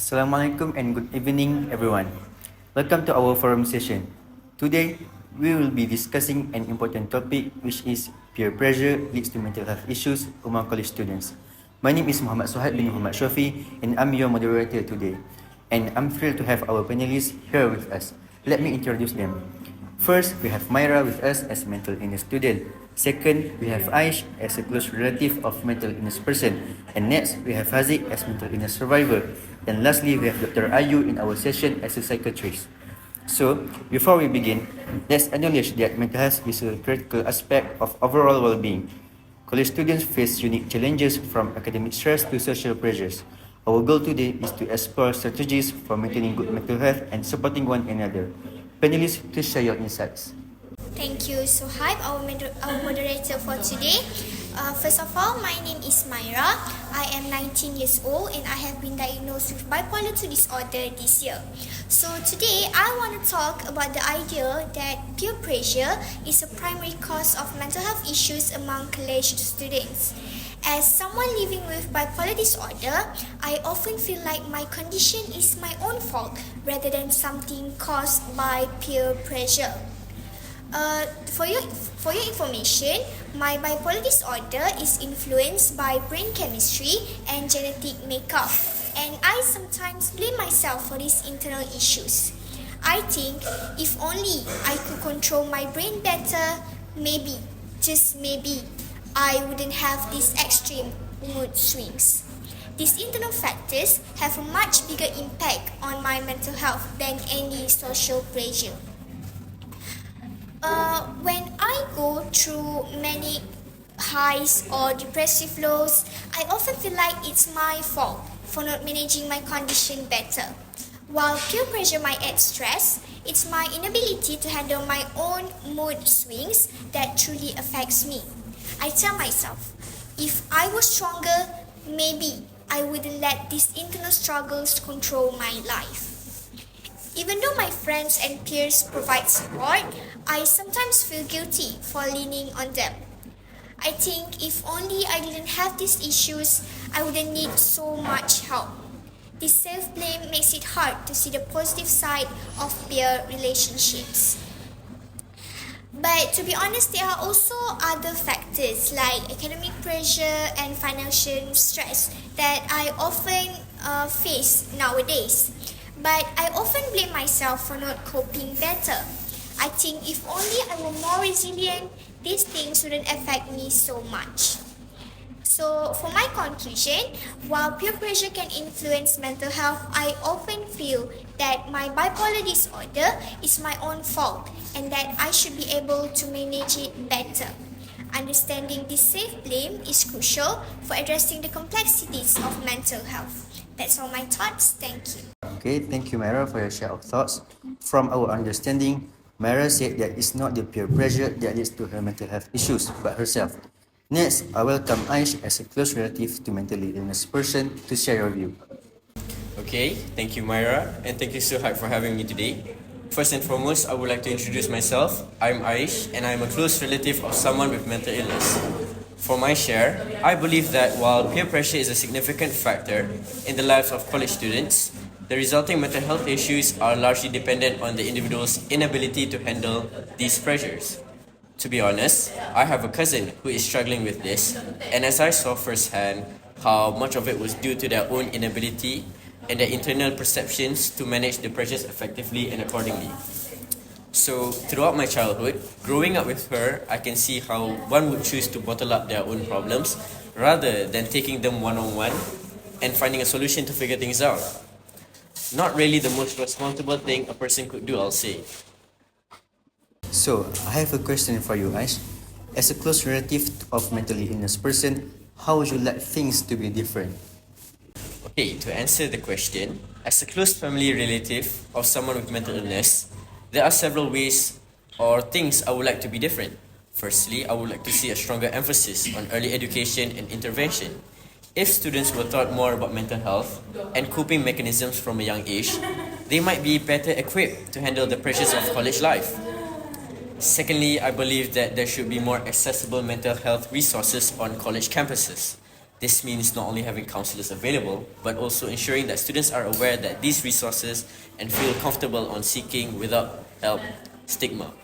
Assalamualaikum and good evening everyone. Welcome to our forum session. Today, we will be discussing an important topic which is peer pressure leads to mental health issues among college students. My name is Muhammad Suhaib bin Muhammad Shafi and I'm your moderator today. And I'm thrilled to have our panelists here with us. Let me introduce them. First, we have Myra with us as a mental illness student. Second, we have Aish as a close relative of mental illness person. And next, we have Haziq as mental illness survivor. And lastly, we have Dr. Ayu in our session as a psychiatrist. So, before we begin, let's acknowledge that mental health is a critical aspect of overall well-being. College students face unique challenges from academic stress to social pressures. Our goal today is to explore strategies for maintaining good mental health and supporting one another. Panelists, please share your insights. Thank you, Suhaib, our moderator for today. First of all, my name is Myra. I am 19 years old and I have been diagnosed with bipolar 2 disorder this year. So today, I want to talk about the idea that peer pressure is a primary cause of mental health issues among college students. As someone living with bipolar disorder, I often feel like my condition is my own fault rather than something caused by peer pressure. For your information, my bipolar disorder is influenced by brain chemistry and genetic makeup, and I sometimes blame myself for these internal issues. I think if only I could control my brain better, maybe, just maybe, I wouldn't have these extreme mood swings. These internal factors have a much bigger impact on my mental health than any social pressure. When I go through many highs or depressive lows, I often feel like it's my fault for not managing my condition better. While peer pressure might add stress, it's my inability to handle my own mood swings that truly affects me. I tell myself, if I was stronger, maybe I wouldn't let these internal struggles control my life. Even though my friends and peers provide support, I sometimes feel guilty for leaning on them. I think if only I didn't have these issues, I wouldn't need so much help. This self-blame makes it hard to see the positive side of peer relationships. But to be honest, there are also other factors like academic pressure and financial stress that I often face nowadays. But I often blame myself for not coping better. I think if only I were more resilient, these things wouldn't affect me so much. So for my conclusion, while peer pressure can influence mental health, I often feel that my bipolar disorder is my own fault and that I should be able to manage it better. Understanding this self-blame is crucial for addressing the complexities of mental health. That's all my thoughts. Thank you. Okay, thank you, Myra, for your share of thoughts. From our understanding, Myra said that it's not the peer pressure that leads to her mental health issues, but herself. Next, I welcome Aish as a close relative to mentally illness person to share your view. Okay, thank you Myra, and thank you Suhaib for having me today. First and foremost, I would like to introduce myself. I'm Aish, and I'm a close relative of someone with mental illness. For my share, I believe that while peer pressure is a significant factor in the lives of college students, the resulting mental health issues are largely dependent on the individual's inability to handle these pressures. To be honest, I have a cousin who is struggling with this, and as I saw firsthand how much of it was due to their own inability and their internal perceptions to manage the pressures effectively and accordingly. So, throughout my childhood, growing up with her, I can see how one would choose to bottle up their own problems rather than taking them one-on-one and finding a solution to figure things out. Not really the most responsible thing a person could do, I'll say. So, I have a question for you, Aish. As a close relative of mentally illness person, how would you like things to be different? Okay, to answer the question, as a close family relative of someone with mental illness, there are several ways or things I would like to be different. Firstly, I would like to see a stronger emphasis on early education and intervention. If students were taught more about mental health and coping mechanisms from a young age, they might be better equipped to handle the pressures of college life. Secondly, I believe that there should be more accessible mental health resources on college campuses. This means not only having counselors available, but also ensuring that students are aware that these resources and feel comfortable on seeking without help stigma.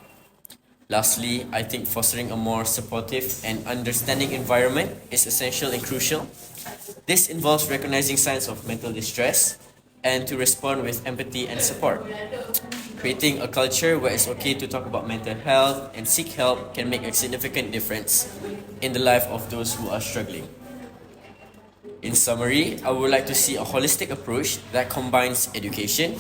Lastly, I think fostering a more supportive and understanding environment is essential and crucial. This involves recognizing signs of mental distress and to respond with empathy and support. Creating a culture where it's okay to talk about mental health and seek help can make a significant difference in the life of those who are struggling. In summary, I would like to see a holistic approach that combines education,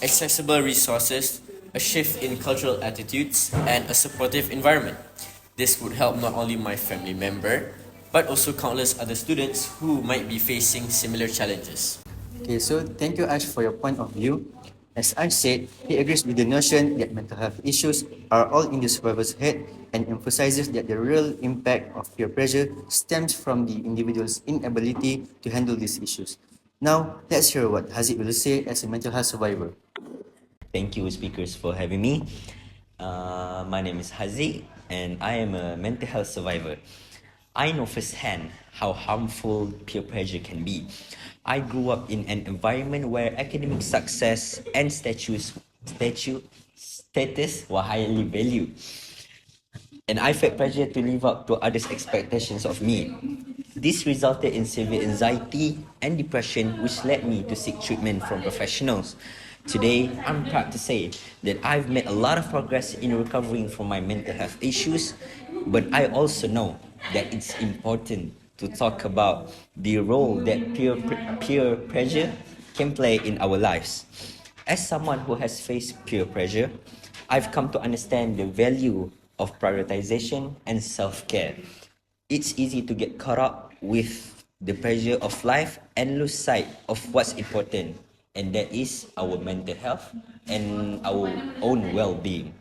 accessible resources, a shift in cultural attitudes, and a supportive environment. This would help not only my family member, but also countless other students who might be facing similar challenges. Okay, so thank you, Ash, for your point of view. As Ash said, he agrees with the notion that mental health issues are all in the survivor's head and emphasizes that the real impact of peer pressure stems from the individual's inability to handle these issues. Now, let's hear what Haziq will say as a mental health survivor. Thank you, speakers, for having me. My name is Haziq, and I am a mental health survivor. I know firsthand how harmful peer pressure can be. I grew up in an environment where academic success and status were highly valued, and I felt pressure to live up to others' expectations of me. This resulted in severe anxiety and depression, which led me to seek treatment from professionals. Today, I'm proud to say that I've made a lot of progress in recovering from my mental health issues, but I also know that it's important to talk about the role that peer pressure can play in our lives. As someone who has faced peer pressure, I've come to understand the value of prioritization and self-care. It's easy to get caught up with the pressure of life and lose sight of what's important, and that is our mental health and our own well-being.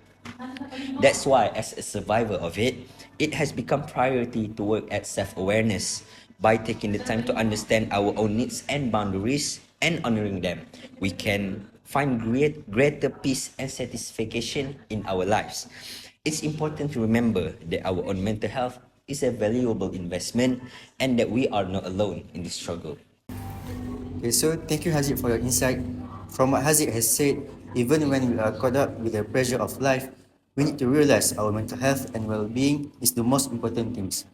That's why, as a survivor of it, it has become priority to work at self-awareness. By taking the time to understand our own needs and boundaries and honoring them, we can find greater peace and satisfaction in our lives. It's important to remember that our own mental health is a valuable investment and that we are not alone in this struggle. Okay, so thank you, Haziq, for your insight. From what Haziq has said, even when we are caught up with the pressure of life, we need to realize our mental health and well-being is the most important things.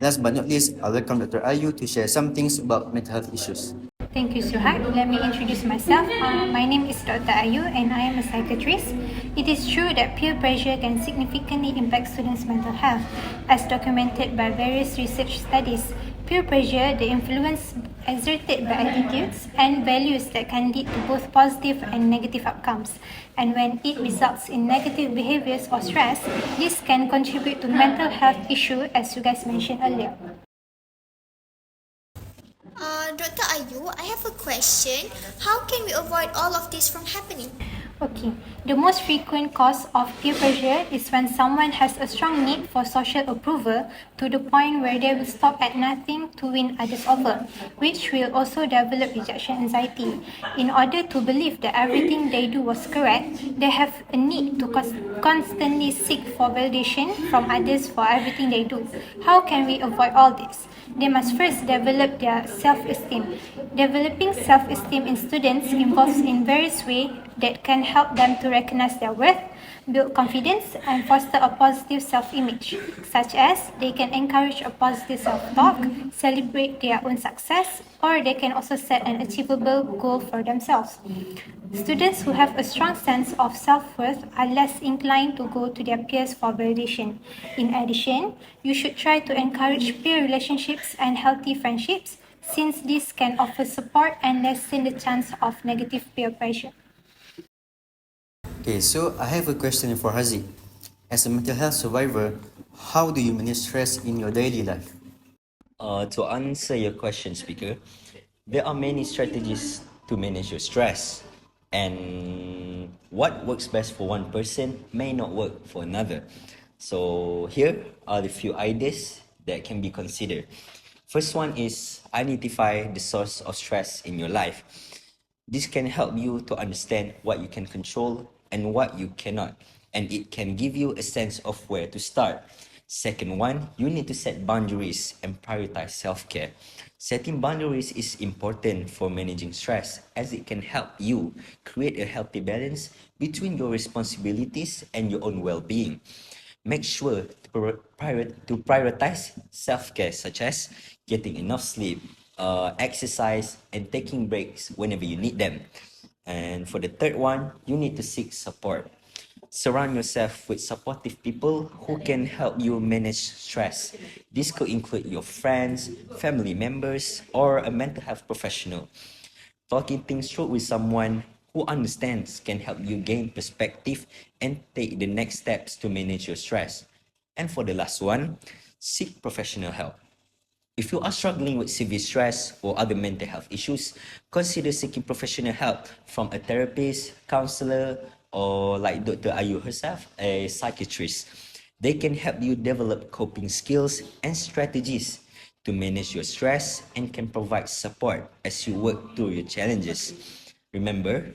Last but not least, I'll welcome Dr. Ayu to share some things about mental health issues. Thank you, Suhaib. Let me introduce myself. My name is Dr. Ayu and I am a psychiatrist. It is true that peer pressure can significantly impact students' mental health. As documented by various research studies, peer pressure, the influence exerted by attitudes and values that can lead to both positive and negative outcomes. And when it results in negative behaviors or stress, this can contribute to mental health issue as you guys mentioned earlier. Dr. Ayu, I have a question. How can we avoid all of this from happening? Okay, the most frequent cause of peer pressure is when someone has a strong need for social approval to the point where they will stop at nothing to win others over, which will also develop rejection anxiety. In order to believe that everything they do was correct, they have a need to constantly seek for validation from others for everything they do. How can we avoid all this? They must first develop their self-esteem. Developing self-esteem in students involves in various ways that can help them to recognize their worth, build confidence, and foster a positive self-image, such as they can encourage a positive self-talk, celebrate their own success, or they can also set an achievable goal for themselves. Students who have a strong sense of self-worth are less inclined to go to their peers for validation. In addition, you should try to encourage peer relationships and healthy friendships, since this can offer support and lessen the chance of negative peer pressure. Okay, so I have a question for Haziq. As a mental health survivor, how do you manage stress in your daily life? To answer your question, speaker, there are many strategies to manage your stress, and what works best for one person may not work for another. So here are the few ideas that can be considered. First one is identify the source of stress in your life. This can help you to understand what you can control and what you cannot, and it can give you a sense of where to start. Second one, you need to set boundaries and prioritize self-care. Setting boundaries is important for managing stress as it can help you create a healthy balance between your responsibilities and your own well-being. Make sure to prioritize self-care such as getting enough sleep, exercise, and taking breaks whenever you need them. And for the third one, you need to seek support. Surround yourself with supportive people who can help you manage stress. This could include your friends, family members, or a mental health professional. Talking things through with someone who understands can help you gain perspective and take the next steps to manage your stress. And for the last one, seek professional help. If you are struggling with severe stress or other mental health issues, consider seeking professional help from a therapist, counselor, or like Dr. Ayu herself, a psychiatrist. They can help you develop coping skills and strategies to manage your stress and can provide support as you work through your challenges. Remember,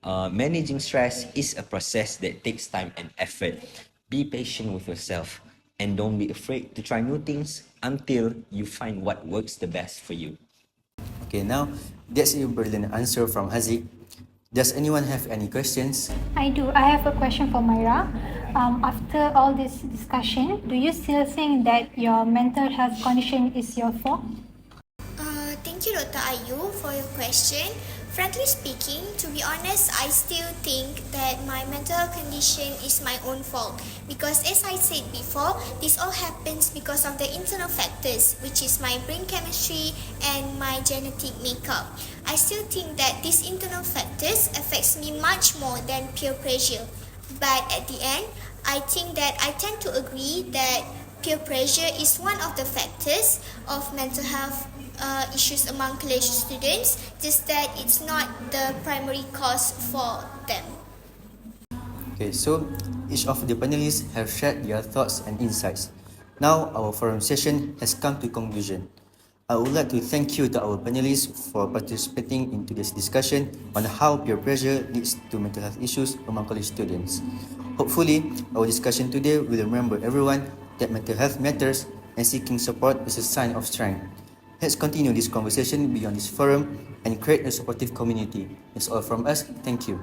managing stress is a process that takes time and effort. Be patient with yourself and don't be afraid to try new things until you find what works the best for you. Okay, now that's a brilliant answer from Haziq. Does anyone have any questions? I do. I have a question for Myra. After all this discussion, do you still think that your mental health condition is your fault? Thank you, Dr. Ayu, for your question. Frankly speaking, to be honest, I still think that my mental condition is my own fault because, as I said before, this all happens because of the internal factors, which is my brain chemistry and my genetic makeup. I still think that these internal factors affects me much more than peer pressure. But at the end, I think that I tend to agree that peer pressure is one of the factors of mental health issues among college students, just that it's not the primary cause for them. Okay, so each of the panelists have shared their thoughts and insights. Now our forum session has come to conclusion. I would like to thank you to our panelists for participating in today's discussion on how peer pressure leads to mental health issues among college students. Hopefully, our discussion today will remember everyone that mental health matters and seeking support is a sign of strength. Let's continue this conversation beyond this forum and create a supportive community. That's all from us. Thank you.